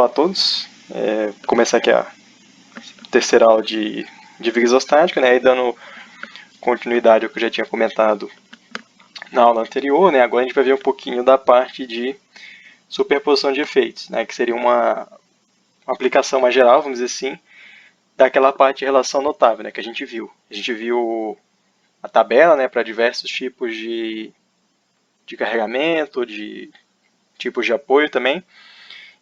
Olá a todos, vou começar aqui a terceira aula de viga isostática, né, e dando continuidade ao que eu já tinha comentado na aula anterior, né, agora a gente vai ver um pouquinho da parte de superposição de efeitos, né, que seria uma aplicação mais geral, vamos dizer assim, daquela parte de relação notável, né, que a gente viu. A gente viu a tabela, né, para diversos tipos de carregamento, de tipos de apoio também,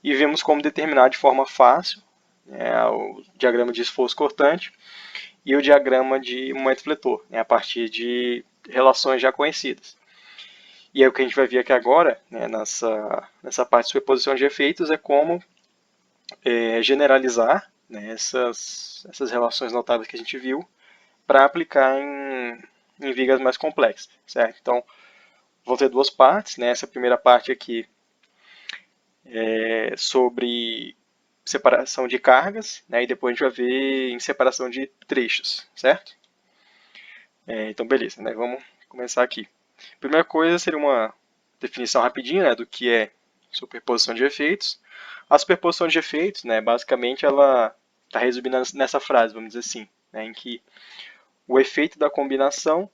e vimos como determinar de forma fácil o diagrama de esforço cortante e o diagrama de momento fletor, a partir de relações já conhecidas. E aí o que a gente vai ver aqui agora, nessa parte de superposição de efeitos, é como generalizar essas relações notáveis que a gente viu para aplicar em vigas mais complexas, certo? Então, vão ter duas partes, né? Essa primeira parte aqui é sobre separação de cargas, né? E depois a gente vai ver em separação de trechos, certo? Então, beleza, né? Vamos começar aqui. Primeira coisa seria uma definição rapidinha, né, do que é superposição de efeitos. A superposição de efeitos, né, basicamente, ela está resumida nessa frase, vamos dizer assim, né, em que o efeito da combinação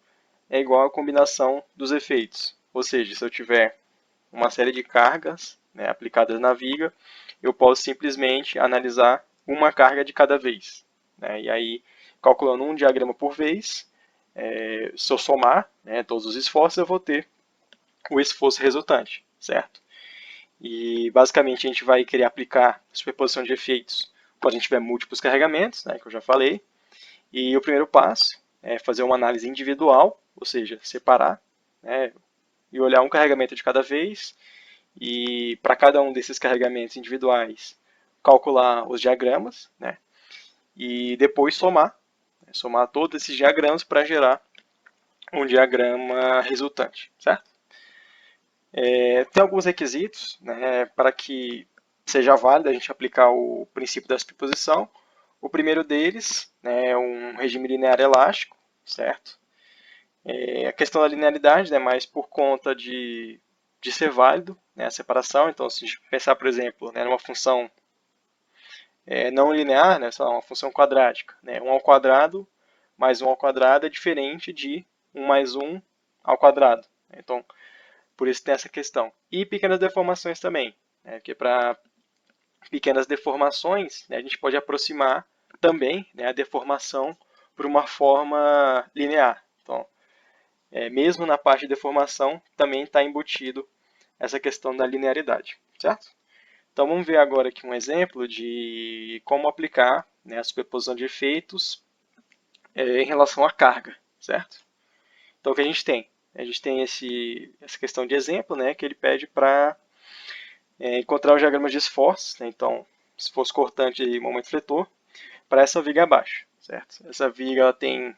é igual à combinação dos efeitos. Ou seja, se eu tiver uma série de cargas, né, aplicadas na viga, eu posso simplesmente analisar uma carga de cada vez, né, e aí, calculando um diagrama por vez, se eu somar, né, todos os esforços, eu vou ter o esforço resultante, certo? E basicamente a gente vai querer aplicar superposição de efeitos quando a gente tiver múltiplos carregamentos, né, que eu já falei. E o primeiro passo é fazer uma análise individual, ou seja, separar, né, e olhar um carregamento de cada vez. E para cada um desses carregamentos individuais, calcular os diagramas, né, e depois somar, né, somar todos esses diagramas para gerar um diagrama resultante, certo? Tem alguns requisitos, né, para que seja válido a gente aplicar o princípio da superposição. O primeiro deles, né, é um regime linear elástico, certo? A questão da linearidade, né, mais por conta de ser válido, né, a separação. Então, se a gente pensar, por exemplo, né, numa função não linear, né, sei lá, uma função quadrática, né, 1 ao quadrado mais 1 ao quadrado é diferente de 1 mais 1 ao quadrado. Então, por isso tem essa questão. E pequenas deformações também, né, porque para pequenas deformações, né, a gente pode aproximar também, né, a deformação por uma forma linear. Então, mesmo na parte de deformação, também está embutido essa questão da linearidade, certo? Então vamos ver agora aqui um exemplo de como aplicar, né, a superposição de efeitos em relação à carga, certo? Então o que a gente tem? A gente tem essa questão de exemplo, né, que ele pede para encontrar os diagramas de esforço, né, então esforço cortante e momento fletor, para essa viga abaixo, certo? Essa viga ela tem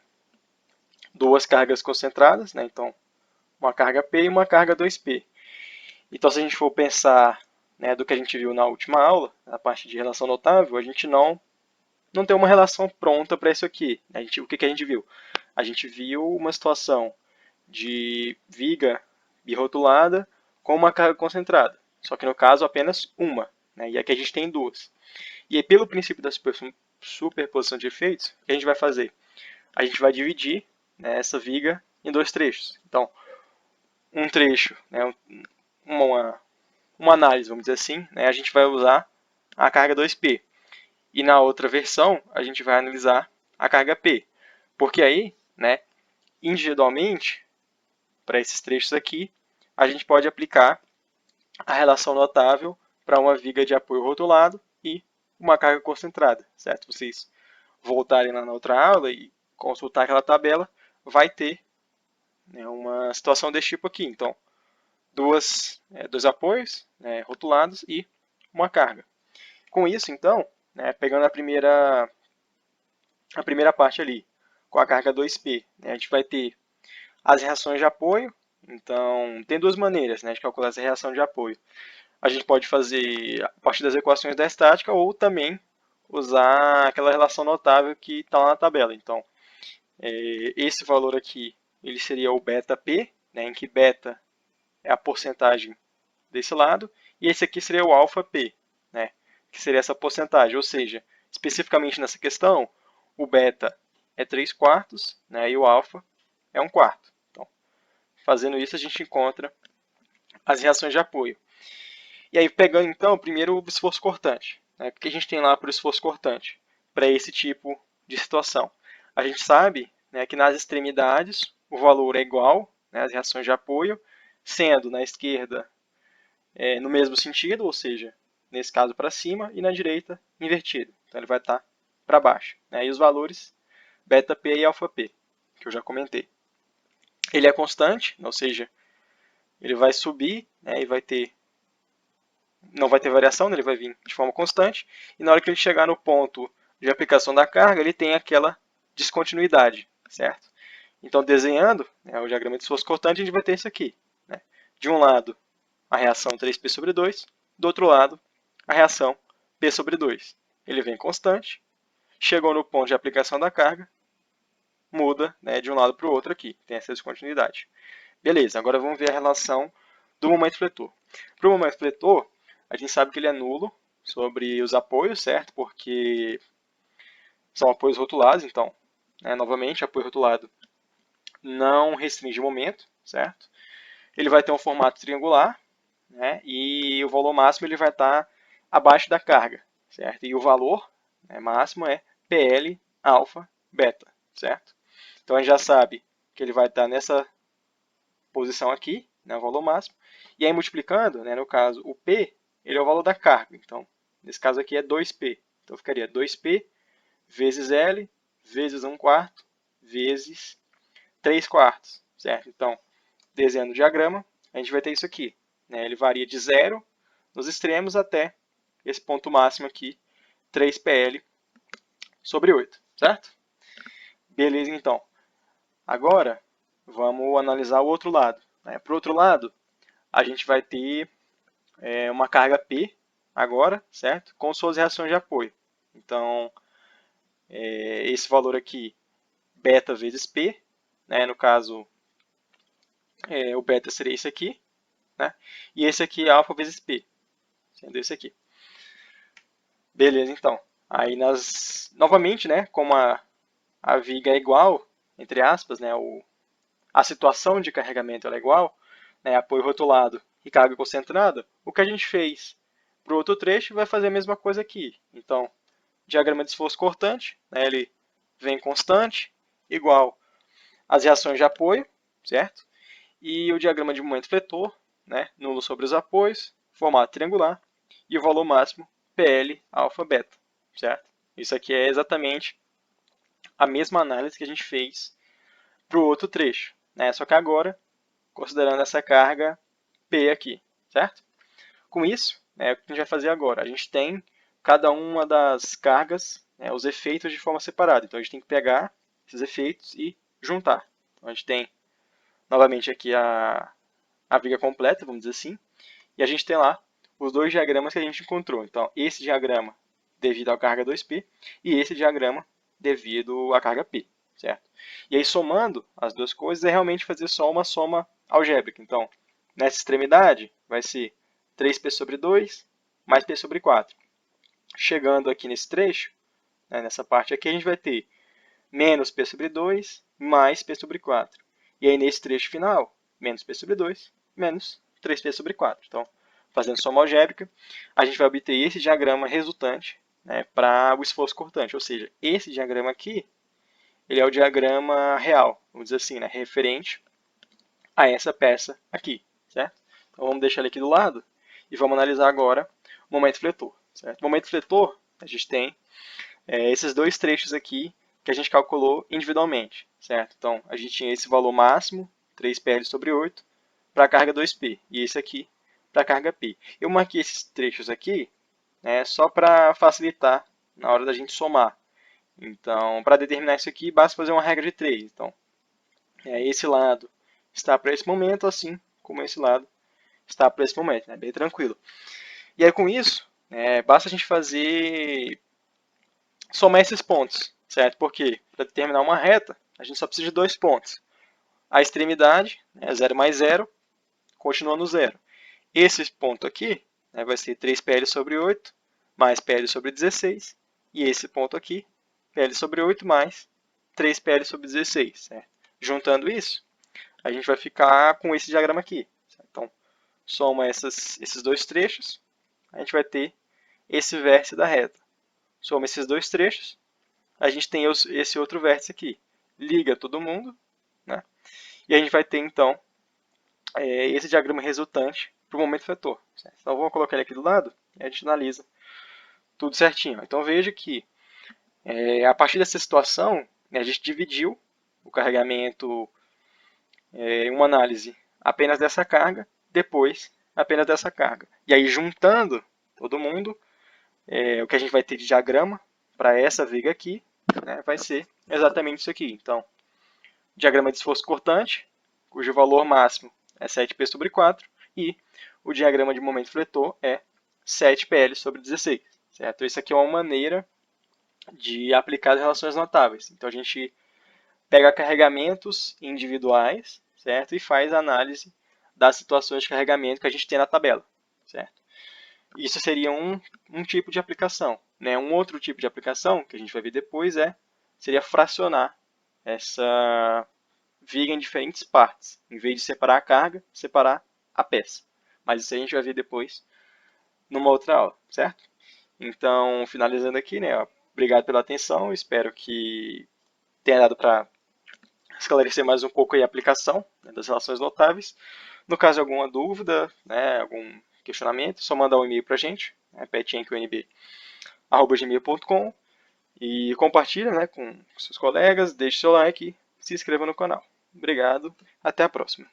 duas cargas concentradas, né, então uma carga P e uma carga 2P. Então se a gente for pensar, né, do que a gente viu na última aula, na parte de relação notável, a gente não tem uma relação pronta para isso aqui. O que a gente viu? A gente viu uma situação de viga birrotulada com uma carga concentrada. Só que no caso apenas uma, né? E aqui a gente tem duas. E aí, pelo princípio da superposição de efeitos, o que a gente vai fazer? A gente vai dividir, né, essa viga em dois trechos. Então, um trecho, né, uma análise, vamos dizer assim, né, a gente vai usar a carga 2P. E na outra versão, a gente vai analisar a carga P. Porque aí, né, individualmente, para esses trechos aqui, a gente pode aplicar a relação notável para uma viga de apoio rotulado e uma carga concentrada, certo? Vocês voltarem lá na outra aula e consultar aquela tabela, vai ter, né, uma situação desse tipo aqui. Então, dois apoios, né, rotulados e uma carga. Com isso, então, né, pegando a primeira parte ali, com a carga 2P, né, a gente vai ter as reações de apoio. Então, tem duas maneiras, né, de calcular essa reação de apoio. A gente pode fazer a partir das equações da estática ou também usar aquela relação notável que está lá na tabela. Então, esse valor aqui ele seria o beta-P, né, em que beta é a porcentagem desse lado, e esse aqui seria o alfa-P, né, que seria essa porcentagem, ou seja, especificamente nessa questão, o beta é 3/4, né, e o alfa é 1/4. Então, fazendo isso, a gente encontra as reações de apoio. E aí, pegando então, primeiro o esforço cortante. Né? O que a gente tem lá para o esforço cortante? Para esse tipo de situação. A gente sabe, né, que nas extremidades o valor é igual, né, as reações de apoio, sendo na esquerda no mesmo sentido, ou seja, nesse caso para cima, e na direita invertido. Então ele vai estar para baixo. Né? E os valores beta P e alfa P, que eu já comentei. Ele é constante, ou seja, ele vai subir, né, e não vai ter variação, né, ele vai vir de forma constante, e na hora que ele chegar no ponto de aplicação da carga, ele tem aquela descontinuidade, certo? Então, desenhando, né, o diagrama de esforço cortante, a gente vai ter isso aqui. Né? De um lado, a reação 3P/2, do outro lado, a reação P/2. Ele vem constante, chegou no ponto de aplicação da carga, muda, né, de um lado para o outro aqui, tem essa descontinuidade. Beleza, agora vamos ver a relação do momento fletor. Para o momento fletor, a gente sabe que ele é nulo sobre os apoios, certo? Porque são apoios rotulados, então, né, novamente, apoio rotulado não restringe o momento, certo? Ele vai ter um formato triangular, né, e o valor máximo ele vai estar abaixo da carga, certo? E o valor, né, máximo é PL alfa beta, certo? Então a gente já sabe que ele vai estar nessa posição aqui, né, o valor máximo, e aí multiplicando, né, no caso, o P, ele é o valor da carga, então, nesse caso aqui é 2P, então ficaria 2P vezes L vezes 1/4 vezes 3/4, certo? Então, desenhando o diagrama, a gente vai ter isso aqui, né, ele varia de 0 nos extremos até esse ponto máximo aqui, 3PL/8, certo? Beleza, então. Agora, vamos analisar o outro lado. Né? Para o outro lado, a gente vai ter uma carga P agora, certo? Com suas reações de apoio. Então, esse valor aqui, beta vezes P, né? No caso, o beta seria esse aqui, né? E esse aqui é alfa vezes P, sendo esse aqui. Beleza, então. Aí, novamente, né? Como a viga é igual, entre aspas, né? A situação de carregamento é igual, né, apoio rotulado e carga concentrada, o que a gente fez para o outro trecho vai fazer a mesma coisa aqui. Então, diagrama de esforço cortante, né, ele vem constante, igual às reações de apoio, certo? E o diagrama de momento fletor, né, nulo sobre os apoios, formato triangular, e o valor máximo PL alfa beta, certo? Isso aqui é exatamente a mesma análise que a gente fez para o outro trecho, né? Só que agora considerando essa carga P aqui, certo? Com isso, o que a gente vai fazer agora? A gente tem cada uma das cargas, né, os efeitos de forma separada. Então a gente tem que pegar esses efeitos e juntar. Então a gente tem novamente aqui a viga completa, vamos dizer assim, e a gente tem lá os dois diagramas que a gente encontrou. Então esse diagrama devido à carga 2P e esse diagrama devido à carga P, certo? E aí somando as duas coisas é realmente fazer só uma soma algébrica. Então, nessa extremidade vai ser 3P/2 mais P/4. Chegando aqui nesse trecho, né, nessa parte aqui, a gente vai ter menos P/2 mais P/4. E aí nesse trecho final, menos P/2 menos 3P/4. Então, fazendo soma algébrica, a gente vai obter esse diagrama resultante, né, para o esforço cortante. Ou seja, esse diagrama aqui, ele é o diagrama real, vamos dizer assim, né, referente a essa peça aqui, certo? Então vamos deixar ele aqui do lado e vamos analisar agora o momento fletor. Certo? O momento fletor, a gente tem esses dois trechos aqui que a gente calculou individualmente, certo? Então a gente tinha esse valor máximo, 3PL/8, para a carga 2P, e esse aqui para a carga P. Eu marquei esses trechos aqui só para facilitar na hora da gente somar. Então, para determinar isso aqui, basta fazer uma regra de 3. Então, esse lado está para esse momento, assim como esse lado está para esse momento, né? Bem tranquilo. E aí com isso, basta a gente somar esses pontos, certo? Porque para determinar uma reta, a gente só precisa de 2 pontos. A extremidade, 0 mais 0, continua no 0. Esse ponto aqui vai ser 3PL/8 mais PL sobre 16, e esse ponto aqui, PL sobre 8 mais 3PL sobre 16. Certo? Juntando isso, a gente vai ficar com esse diagrama aqui. Certo? Então, soma esses dois trechos, a gente vai ter esse vértice da reta. Soma esses dois trechos, a gente tem esse outro vértice aqui. Liga todo mundo, né? E a gente vai ter, então, esse diagrama resultante para o momento vetor. Certo? Então, vamos colocar ele aqui do lado e a gente analisa tudo certinho. Então, veja que, a partir dessa situação, né, a gente dividiu o carregamento em uma análise apenas dessa carga, depois apenas dessa carga. E aí, juntando todo mundo, o que a gente vai ter de diagrama para essa viga aqui, né, vai ser exatamente isso aqui. Então, diagrama de esforço cortante, cujo valor máximo é 7P sobre 4, e o diagrama de momento fletor é 7PL sobre 16. Certo? Isso aqui é uma maneira de aplicar as relações notáveis. Então, a gente pega carregamentos individuais, certo? E faz a análise das situações de carregamento que a gente tem na tabela. Certo? Isso seria um tipo de aplicação. Né? Um outro tipo de aplicação, que a gente vai ver depois, seria fracionar essa viga em diferentes partes. Em vez de separar a carga, separar a peça. Mas isso a gente vai ver depois numa outra aula, certo? Então, finalizando aqui, né? Obrigado pela atenção, espero que tenha dado para esclarecer mais um pouco aí a aplicação, né, das relações notáveis. No caso de alguma dúvida, né, algum questionamento, é só mandar um e-mail para a gente, né, petinquinb@gmail.com, e compartilha, né, com seus colegas, deixe seu like e se inscreva no canal. Obrigado, até a próxima.